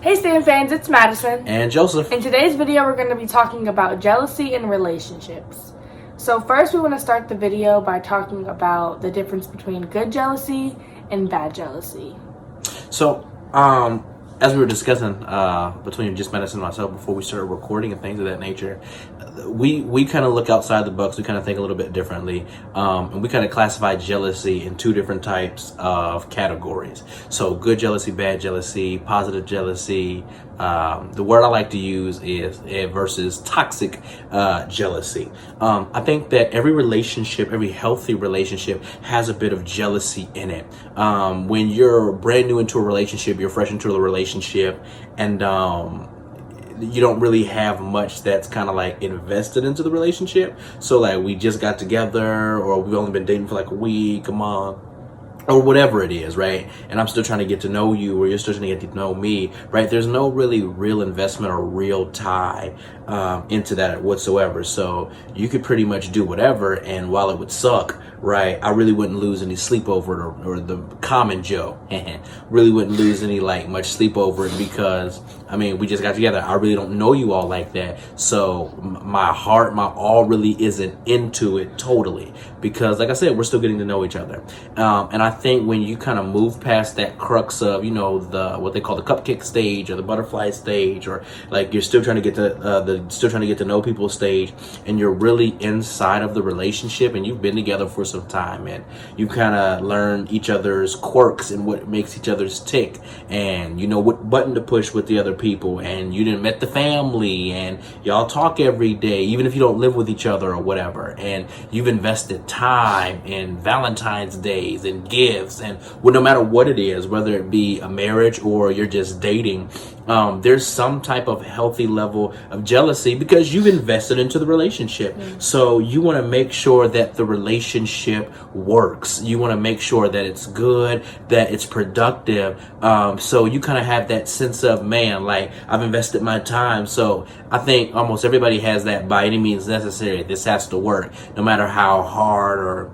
Hey StanFams, it's Madison. And Joseph. In today's video, we're going to be talking about jealousy in relationships. So first, we want to start the video by talking about the difference between good jealousy and bad jealousy. So, as we were discussing between just Madison and myself before we started recording and things of that nature, we kind of look outside the box. We kind of think a little bit differently, and we kind of classify jealousy in two different types of categories. So, good jealousy, bad jealousy, positive jealousy. The word I like to use is versus toxic jealousy. I think that every relationship, every healthy relationship has a bit of jealousy in it. When you're brand new into a relationship, you're fresh into a relationship, and you don't really have much that's kind of like invested into the relationship. So like we just got together, or we've only been dating for like a week, a month, or whatever it is, right? And I'm still trying to get to know you, or you're still trying to get to know me, right? There's no really real investment or real tie into that whatsoever. So you could pretty much do whatever, and while it would suck, right, I really wouldn't lose any sleep over it, or the common Joe really wouldn't lose any much sleep over it, because I mean, we just got together. I really don't know you all like that, so my heart, my all really isn't into it totally, because like I said, we're still getting to know each other. And I think when you kind of move past that crux of, you know, the what they call the cupcake stage or the butterfly stage, or like you're still trying to get to know people stage, and you're really inside of the relationship, and you've been together for some time, and you kind of learn each other's quirks and what makes each other's tick, and you know what button to push with the other people, and you didn't met the family, and y'all talk every day, even if you don't live with each other or whatever, and you've invested time in Valentine's days and gifts, and well, no matter what it is, whether it be a marriage or you're just dating, there's some type of healthy level of jealousy because you've invested into the relationship. So you want to make sure that the relationship works. You want to make sure that it's good, that it's productive. So you kind of have that sense of, man, like I've invested my time. So I think almost everybody has that by any means necessary. This has to work, no matter how hard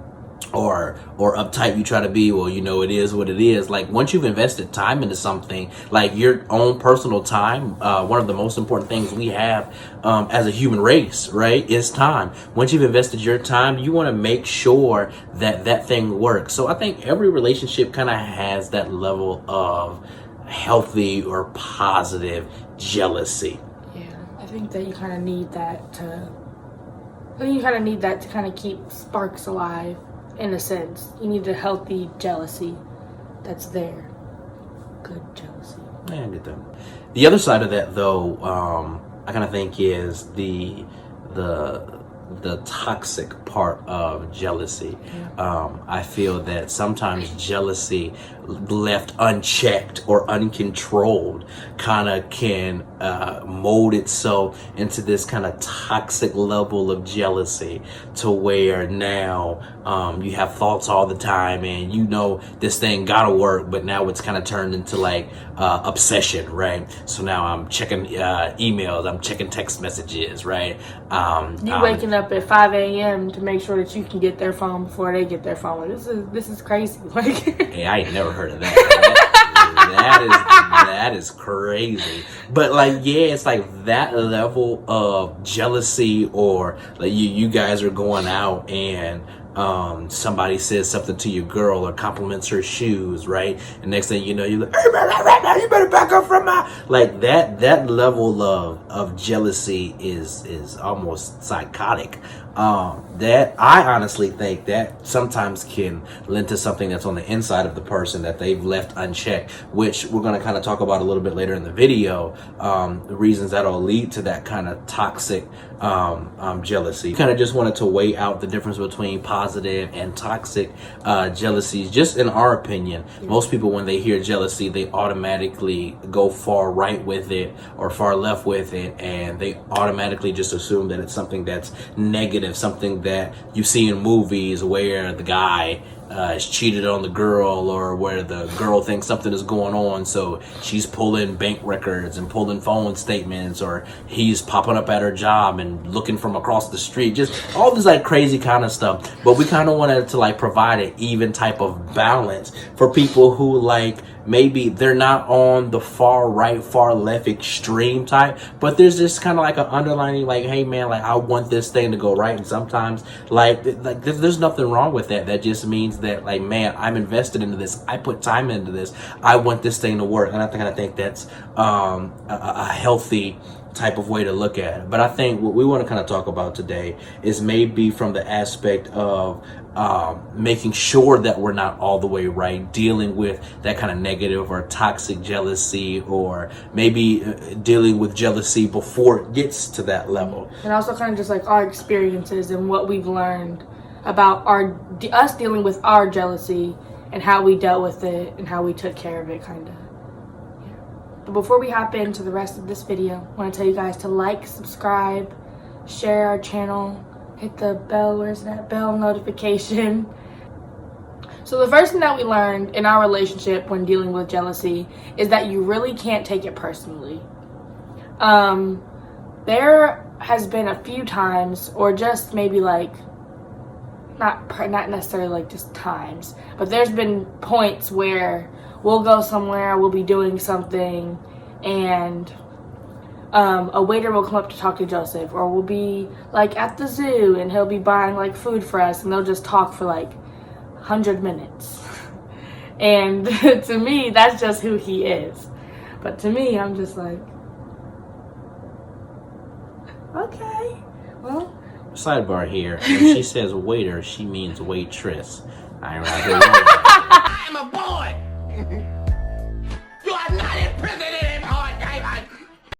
or uptight you try to be. Well, you know, it is what it is. Like once you've invested time into something, like your own personal time, one of the most important things we have as a human race, right, is time. Once you've invested your time, you want to make sure that that thing works. So I think every relationship kind of has that level of healthy or positive jealousy. Yeah, I think that you kind of need that to kind of keep sparks alive. In a sense, you need a healthy jealousy that's there. Good jealousy. Yeah, I get that. The other side of that, though, I kind of think is the toxic part of jealousy. I feel that sometimes jealousy left unchecked or uncontrolled kind of can mold itself into this kind of toxic level of jealousy, to where now you have thoughts all the time, and you know this thing gotta work, but now it's kind of turned into like obsession, right? So now I'm checking emails, I'm checking text messages, right? You waking up at 5 a.m. to make sure that you can get their phone before they get their phone. This is crazy. Like, hey, I ain't never heard of that. That is crazy. But like, yeah, it's like that level of jealousy, or like you guys are going out and somebody says something to your girl or compliments her shoes, right? And next thing you know, you're like, hey man, you better back up from my, like that level of jealousy is almost psychotic. That I honestly think that sometimes can lend to something that's on the inside of the person that they've left unchecked, which we're going to kind of talk about a little bit later in the video. The reasons that'll lead to that kind of toxic jealousy. Kind of just wanted to weigh out the difference between positive and toxic jealousies. Just in our opinion, most people, when they hear jealousy, they automatically go far right with it or far left with it, and they automatically just assume that it's something that's negative, something that you see in movies where the guy is cheated on the girl, or where the girl thinks something is going on, so she's pulling bank records and pulling phone statements, or he's popping up at her job and looking from across the street, just all this like crazy kind of stuff. But we kind of wanted to like provide an even type of balance for people who like maybe they're not on the far right, far left extreme type, but there's just kind of like an underlining, like, hey man, like I want this thing to go right. And sometimes like there's nothing wrong with that. That just means that, like, man, I'm invested into this. I put time into this. I want this thing to work. And I think that's a healthy type of way to look at it. But I think what we want to kind of talk about today is maybe from the aspect of making sure that we're not all the way right, dealing with that kind of negative or toxic jealousy, or maybe dealing with jealousy before it gets to that level. And also kind of just like our experiences and what we've learned about us dealing with our jealousy and how we dealt with it and how we took care of it, kind of. But before we hop into the rest of this video, I want to tell you guys to like, subscribe, share our channel, hit the bell, where's that bell notification. So the first thing that we learned in our relationship when dealing with jealousy is that you really can't take it personally. There has been a few times, or just maybe like, not necessarily like just times, but there's been points where we'll go somewhere, we'll be doing something, and a waiter will come up to talk to Joseph, or we'll be like at the zoo and he'll be buying like food for us, and they'll just talk for like 100 minutes. And to me, that's just who he is. But to me, I'm just like, okay, well. Sidebar here, when she says waiter, she means waitress. I ain't right here. I am a boy. You are not in prison anymore, David.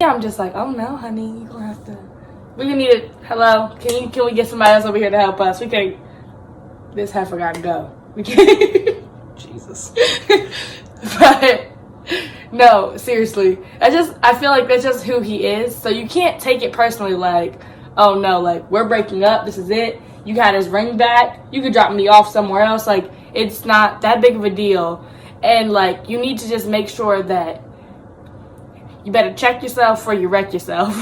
Yeah, I'm just like, oh no, honey, you're gonna have to. We need it. Hello, can we get somebody else over here to help us? We can't. This heifer gotta go. We can't. Jesus. But no, seriously, I feel like that's just who he is. So you can't take it personally, like, oh no, like we're breaking up. This is it. You got his ring back. You could drop me off somewhere else. Like, it's not that big of a deal. And like, you need to just make sure that you better check yourself before you wreck yourself.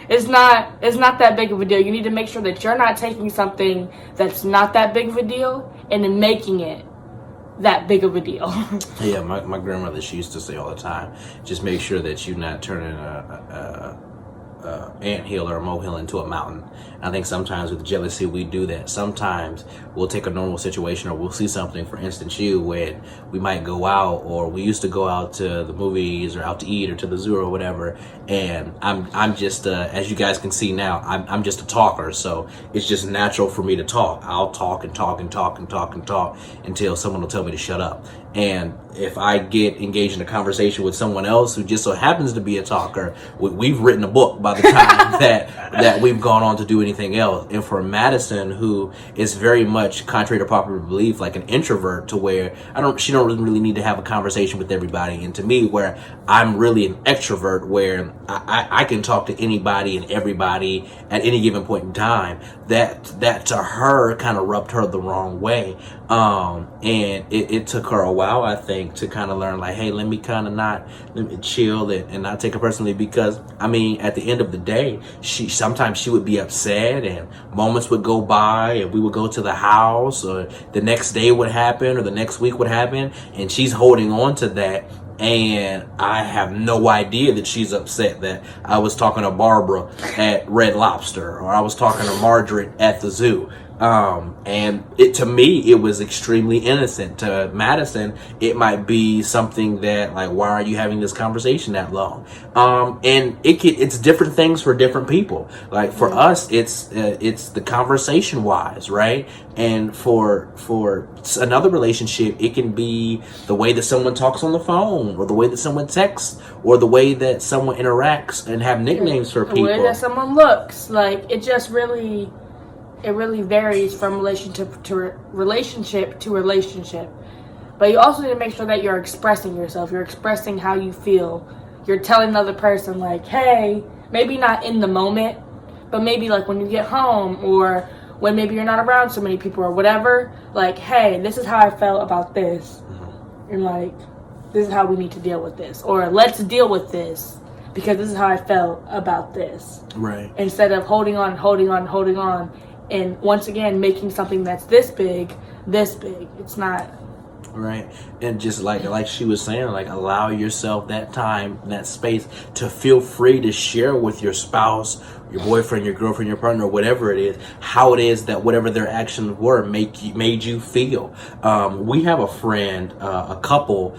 It's not that big of a deal. You need to make sure that you're not taking something that's not that big of a deal and then making it that big of a deal. Yeah, my grandmother, she used to say all the time, just make sure that you're not turning anthill or a molehill into a mountain. And I think sometimes with jealousy we do that. Sometimes we'll take a normal situation, or we'll see something, for instance, when we might go out, or we used to go out to the movies or out to eat or to the zoo or whatever, and I'm just as you guys can see now, I'm just a talker, so it's just natural for me to talk. I'll talk and talk and talk and talk and talk until someone will tell me to shut up. And if I get engaged in a conversation with someone else who just so happens to be a talker, we've written a book by the time that we've gone on to do anything else. And for Madison, who is very much, contrary to popular belief, like an introvert, to where she don't really need to have a conversation with everybody. And to me, where I'm really an extrovert, where I can talk to anybody and everybody at any given point in time, that to her kind of rubbed her the wrong way. And it took her a while, I think, to kind of learn, like, hey, let me chill and not take it personally, because I mean, at the end of the day, sometimes she would be upset, and moments would go by, and we would go to the house, or the next day would happen, or the next week would happen, and she's holding on to that. And I have no idea that she's upset that I was talking to Barbara at Red Lobster, or I was talking to Margaret at the zoo. And to me, it was extremely innocent. To Madison, it might be something that, like, why are you having this conversation that long? And it's different things for different people. Like, for us, it's the conversation wise, right? And for another relationship, it can be the way that someone talks on the phone, or the way that someone texts, or the way that someone interacts and have nicknames for people. The way that someone looks. Like, it just really varies from relationship to relationship. But you also need to make sure that you're expressing yourself. You're expressing how you feel. You're telling another person, like, hey, maybe not in the moment, but maybe like when you get home, or when maybe you're not around so many people or whatever, like, hey, this is how I felt about this. And like, this is how we need to deal with this. Or let's deal with this, because this is how I felt about this. Right. Instead of holding on, and once again making something that's this big. It's not Right. And just like she was saying, like allow yourself that time, that space to feel free to share with your spouse, your boyfriend, your girlfriend, your partner, whatever it is, how it is that whatever their actions were made you feel. We have a friend, a couple,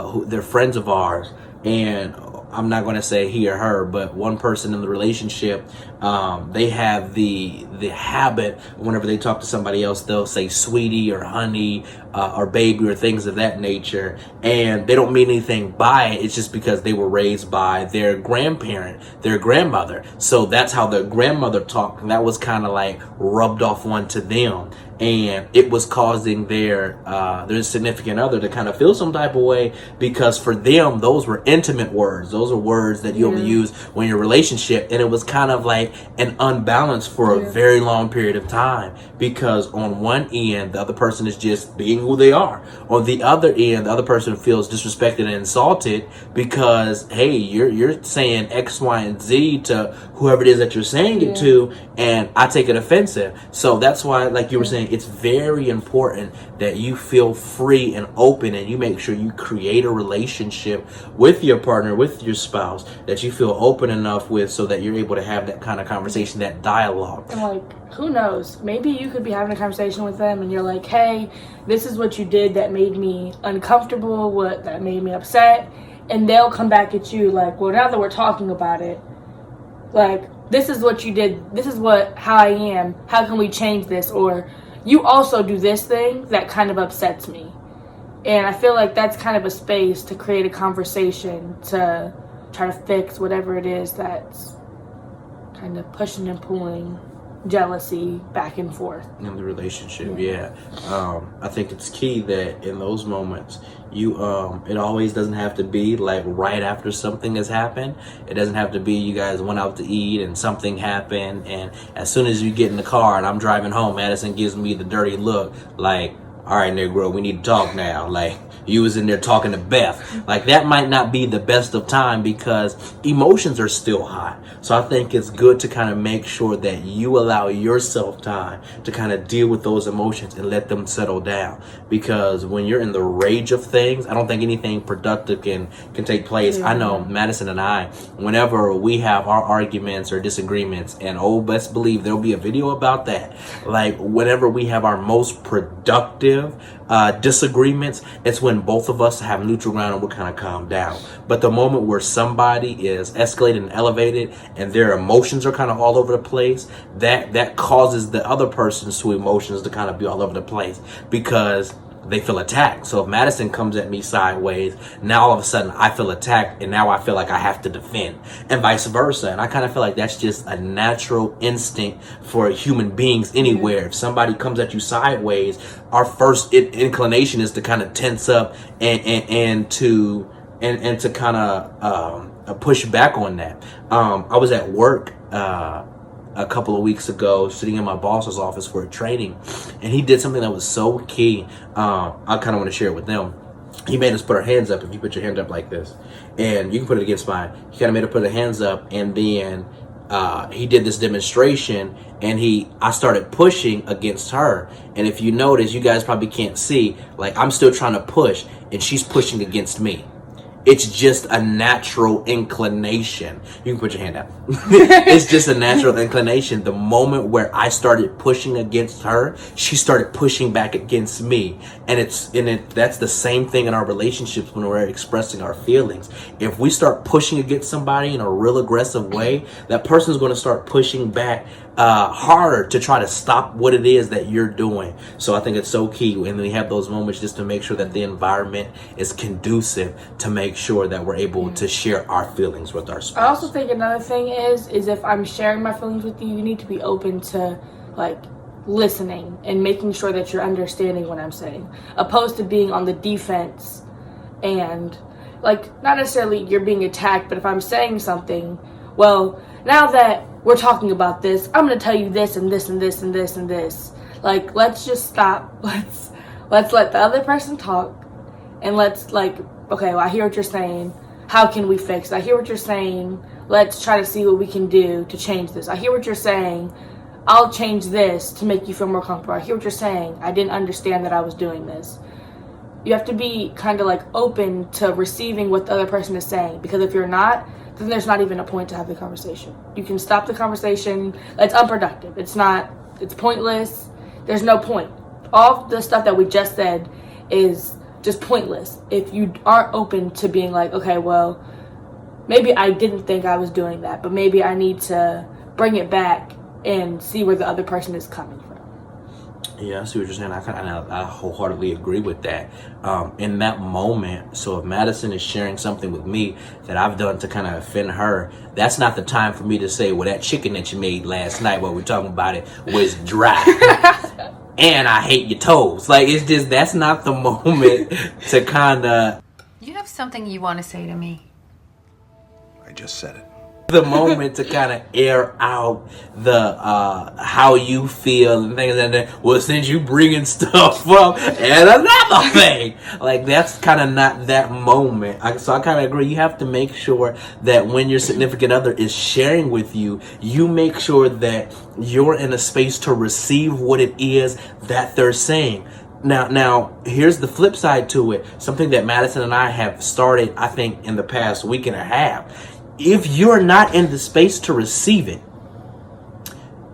who they're friends of ours, and I'm not going to say he or her, but one person in the relationship, they have the habit whenever they talk to somebody else, they'll say sweetie or honey or baby or things of that nature, and they don't mean anything by it. It's just because they were raised by their grandparent, their grandmother. So that's how their grandmother talked, and that was kind of like rubbed off onto them. And it was causing their significant other to kind of feel some type of way, because for them those were intimate words. Those are words that you only use when you're in a relationship, and it was kind of like an unbalance for a very long period of time, because on one end the other person is just being who they are. On the other end, the other person feels disrespected and insulted because hey, you're saying X, Y, and Z to whoever it is that you're saying it to, and I take it offensive. So that's why, like you were saying, it's very important that you feel free and open, and you make sure you create a relationship with your partner, with your spouse, that you feel open enough with, so that you're able to have that kind of conversation, that dialogue. And like, who knows? Maybe you could be having a conversation with them, and you're like, "Hey, this is what you did that made me uncomfortable. That made me upset," and they'll come back at you like, "Well, now that we're talking about it, like, this is what you did. This is how I am. How can we change this?" Or, "You also do this thing that kind of upsets me." And I feel like that's kind of a space to create a conversation to try to fix whatever it is that's kind of pushing and pulling jealousy back and forth in the relationship. I think it's key that in those moments you it always doesn't have to be like right after something has happened. It doesn't have to be you guys went out to eat and something happened, and as soon as you get in the car and I'm driving home, Madison gives me the dirty look like, "All right, Negro, we need to talk now." Like, you was in there talking to Beth. Like, that might not be the best of time, because emotions are still high. So I think it's good to kind of make sure that you allow yourself time to kind of deal with those emotions and let them settle down. Because when you're in the rage of things, I don't think anything productive can take place. I know Madison and I, whenever we have our arguments or disagreements, and best believe there'll be a video about that. Like, whenever we have our most productive disagreements, it's when both of us have neutral ground and we're kind of calm down. But the moment where somebody is escalated and elevated and their emotions are kind of all over the place, that causes the other person's emotions to kind of be all over the place, because they feel attacked. So if Madison comes at me sideways, now all of a sudden I feel attacked, and now I feel like I have to defend, and vice versa. And I kind of feel like that's just a natural instinct for human beings anywhere. If somebody comes at you sideways, our first inclination is to kind of tense up and to kind of push back on that. I was at work a couple of weeks ago, sitting in my boss's office for a training, and he did something that was so key. I kind of want to share it with them. He made us put our hands up. If you put your hand up like this, and you can put it against mine, he kind of made us put our hands up, and then he did this demonstration, and I started pushing against her. And if you notice, you guys probably can't see, like, I'm still trying to push, and she's pushing against me. It's just a natural inclination. You can put your hand out. It's just a natural inclination. The moment where I started pushing against her, she started pushing back against me. And that's the same thing in our relationships when we're expressing our feelings. If we start pushing against somebody in a real aggressive way, that person's going to start pushing back harder to try to stop what it is that you're doing. So I think it's so key when we have those moments, just to make sure that the environment is conducive to make sure that we're able to share our feelings with our spouse. I also think another thing is if I'm sharing my feelings with you, you need to be open to like listening and making sure that you're understanding what I'm saying, opposed to being on the defense and like not necessarily you're being attacked, but if I'm saying something, well, now that we're talking about this, I'm going to tell you this and this and this and this and this. Like, let's just stop. Let's let the other person talk, and let's like, okay, well, I hear what you're saying. How can we fix it? I hear what you're saying. Let's try to see what we can do to change this. I hear what you're saying. I'll change this to make you feel more comfortable. I hear what you're saying. I didn't understand that I was doing this. you have to be kind of like open to receiving what the other person is saying, because if you're not, then there's not even a point to have the conversation. You can stop the conversation. It's unproductive. It's pointless. There's no point. All the stuff that we just said is just pointless if you aren't open to being like, okay, well, maybe I didn't think I was doing that, but maybe I need to bring it back and see where the other person is coming from. Yeah, I see what you're saying. I wholeheartedly agree with that. In that moment, so if Madison is sharing something with me that I've done to kind of offend her, that's not the time for me to say, well, that chicken that you made last night while we were talking about it was dry. And I hate your toes. Like, it's just, that's not the moment to kind of... You have something you want to say to me? I just said it. The moment to kind of air out the how you feel and things like that. Well, since you bringing stuff up and another thing, like, that's kind of not that moment. So I kind of agree. You have to make sure that when your significant other is sharing with you, you make sure that you're in a space to receive what it is that they're saying. Now, here's the flip side to it. Something that Madison and I have started, I think, in the past week and a half. If you're not in the space to receive it,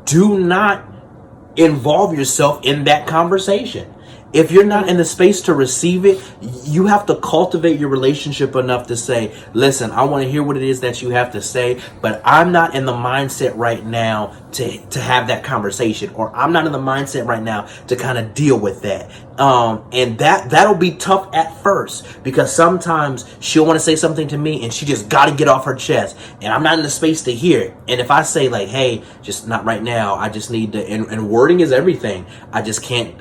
do not involve yourself in that conversation. If you're not in the space to receive it, you have to cultivate your relationship enough to say, listen, I want to hear what it is that you have to say, but I'm not in the mindset right now to have that conversation, or I'm not in the mindset right now to kind of deal with that. And that'll be tough at first, because sometimes she'll want to say something to me and she just got to get off her chest, and I'm not in the space to hear it. And if I say like, hey, just not right now, I just need to, and wording is everything. I just can't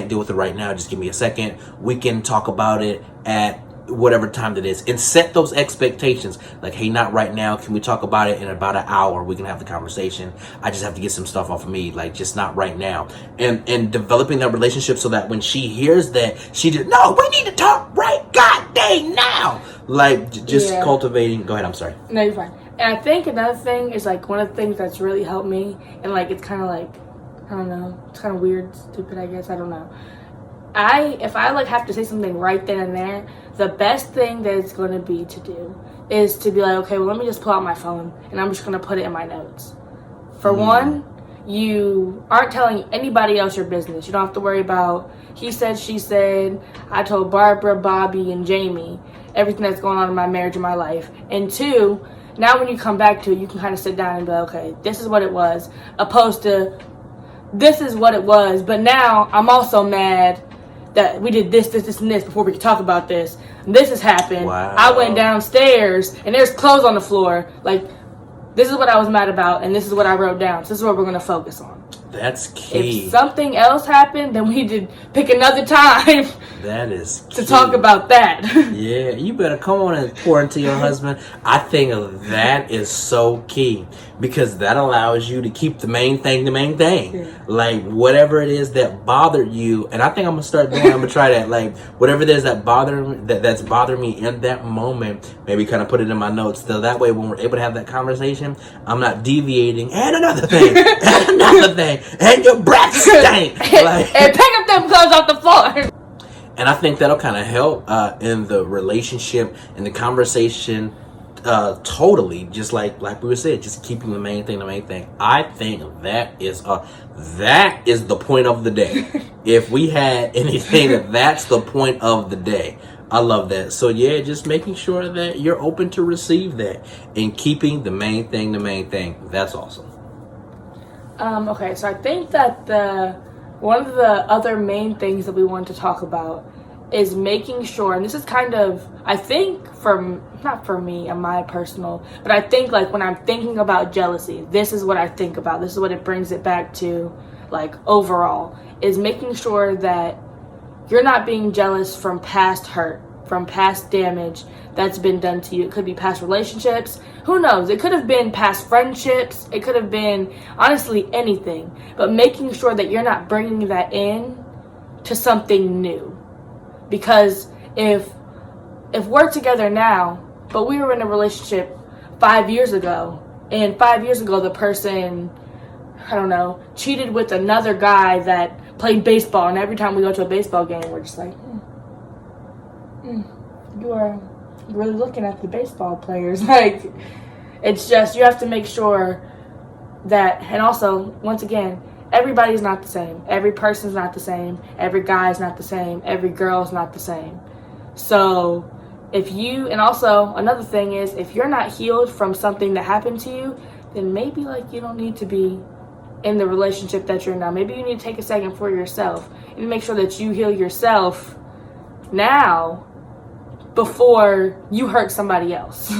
deal with it right now. Just give me a second. We can talk about it at whatever time that is, and set those expectations. Like, hey, not right now. Can we talk about it in about an hour? We can have the conversation. I just have to get some stuff off of me. Like, just not right now. And developing that relationship so that when she hears that, she just, no, we need to talk right god dang now. Like, just cultivating. Go ahead. I'm sorry. No, you're fine. And I think another thing is, like, one of the things that's really helped me, and like, it's kind of like, I don't know, it's kind of weird, stupid, I guess, I don't know. If I like have to say something right then and there, the best thing that it's going to be to do is to be like, okay, well, let me just pull out my phone and I'm just going to put it in my notes. For one, you aren't telling anybody else your business. You don't have to worry about he said, she said, I told Barbara, Bobby, and Jamie everything that's going on in my marriage and my life. And two, now when you come back to it, you can kind of sit down and be like, okay, this is what it was, opposed to this is what it was, but now I'm also mad that we did this, and this before we could talk about this. And this has happened. Wow. I went downstairs and there's clothes on the floor. Like, this is what I was mad about, and this is what I wrote down. So this is what we're going to focus on. That's key. If something else happened, then we need to pick another time. That is key. To talk about that. Yeah, you better come on and pour into your husband. I think that is so key, because that allows you to keep the main thing the main thing. Yeah. Like, whatever it is that bothered you, and I think I'm gonna start doing. I'm gonna try that. Like, whatever it is that that's bothering me in that moment, maybe kind of put it in my notes. So that way, when we're able to have that conversation, I'm not deviating. And another thing, and another thing, and your breath stink. Like, and pick up them clothes off the floor. And I think that'll kind of help in the relationship and the conversation totally. Just like we were saying, just keeping the main thing the main thing. I think that is the point of the day. If we had anything, that's the point of the day. I love that. So yeah, just making sure that you're open to receive that and keeping the main thing the main thing. That's awesome. Okay, so I think that one of the other main things that we want to talk about is making sure, and this is kind of, I think, not for me and my personal, but I think like when I'm thinking about jealousy, this is what I think about. This is what it brings it back to, like, overall, is making sure that you're not being jealous from past hurt, from past damage that's been done to you. It could be past relationships. Who knows? It could have been past friendships. It could have been, honestly, anything. But making sure that you're not bringing that in to something new. Because if we're together now, but we were in a relationship 5 years ago, and 5 years ago the person, I don't know, cheated with another guy that played baseball, and every time we go to a baseball game, we're just like, You are really looking at the baseball players. Like, it's just, you have to make sure that, and also, once again, everybody's not the same. Every person's not the same. Every guy's not the same. Every girl's not the same. So, and also, another thing is, if you're not healed from something that happened to you, then maybe, like, you don't need to be in the relationship that you're in now. Maybe you need to take a second for yourself and make sure that you heal yourself now before you hurt somebody else.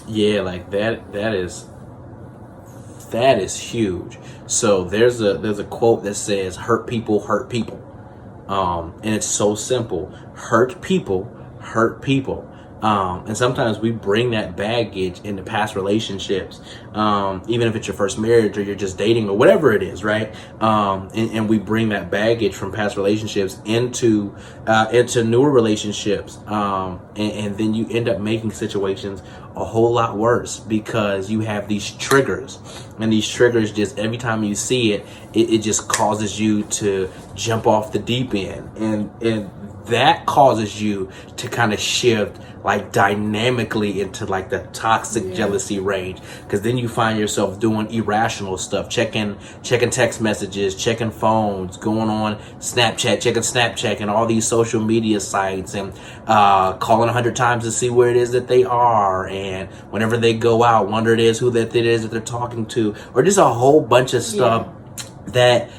Yeah, like that is huge. So there's a quote that says, hurt people hurt people. And it's so simple. Hurt people hurt people. And sometimes we bring that baggage into past relationships, even if it's your first marriage or you're just dating or whatever it is, right? And we bring that baggage from past relationships into newer relationships, and then you end up making situations a whole lot worse because you have these triggers, and these triggers just every time you see it just causes you to jump off the deep end, and that causes you to kind of shift like dynamically into like the toxic jealousy range, because then you find yourself doing irrational stuff, checking text messages, checking phones, going on Snapchat and all these social media sites, and calling 100 times to see where it is that they are, and whenever they go out, wonder it is that they're talking to, or just a whole bunch of stuff that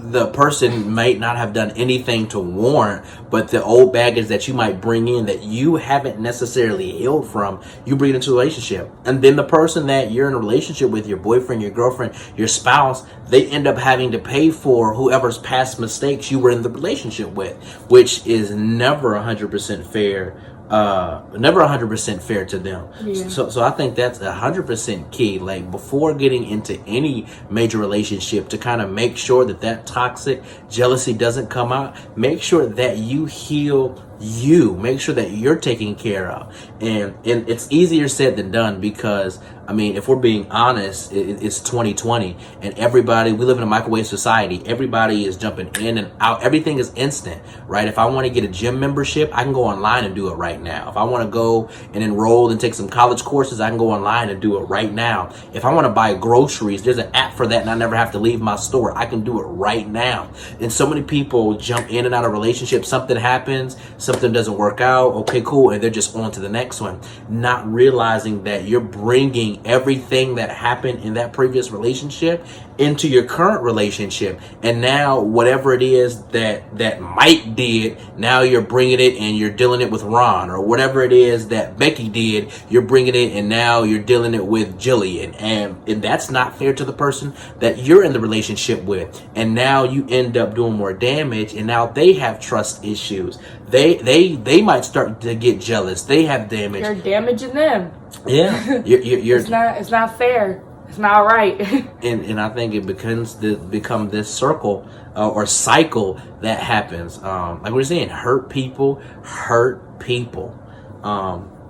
the person might not have done anything to warrant, but the old baggage that you might bring in that you haven't necessarily healed from, you bring it into a relationship. And then the person that you're in a relationship with, your boyfriend, your girlfriend, your spouse, they end up having to pay for whoever's past mistakes you were in the relationship with, which is never 100% fair. Never 100% fair to them. So I think that's 100% key. Like, before getting into any major relationship, to kind of make sure that toxic jealousy doesn't come out, make sure that you heal you, make sure that you're taken care of. And it's easier said than done, because I mean, if we're being honest, it's 2020, and we live in a microwave society. Everybody is jumping in and out. Everything is instant, right? If I want to get a gym membership, I can go online and do it right now. If I want to go and enroll and take some college courses, I can go online and do it right now. If I want to buy groceries, there's an app for that, and I never have to leave my store. I can do it right now. And so many people jump in and out of relationships. Something happens, something doesn't work out. Okay, cool. And they're just on to the next one, not realizing that you're bringing everything that happened in that previous relationship into your current relationship. And now whatever it is that Mike did, now you're bringing it and you're dealing it with Ron, or whatever it is that Becky did, you're bringing it and now you're dealing it with Jillian. And that's not fair to the person that you're in the relationship with. And now you end up doing more damage, and now they have trust issues. They might start to get jealous. They have damage. You're damaging them. Yeah, you're It's not fair. It's not right. and I think it become this circle or cycle that happens. Like we were saying, hurt people hurt people.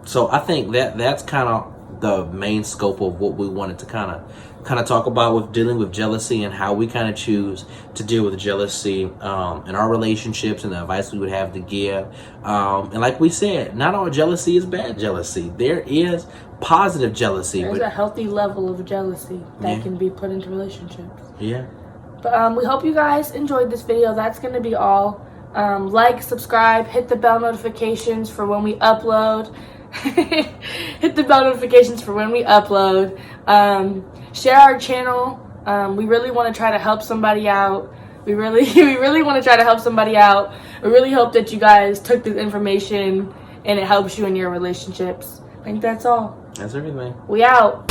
So I think that's kind of the main scope of what we wanted to kind of talk about with dealing with jealousy, and how we kind of choose to deal with jealousy in our relationships, and the advice we would have to give. And like we said, not all jealousy is bad jealousy. There is positive jealousy. There's a healthy level of jealousy that can be put into relationships. Yeah. But we hope you guys enjoyed this video. That's going to be all. Like, subscribe, hit the bell notifications for when we upload. Hit the bell notifications for when we upload. Share our channel. We really want to try to help somebody out. We really want to try to help somebody out. We really hope that you guys took this information and it helps you in your relationships. I think that's all. That's everything. We out.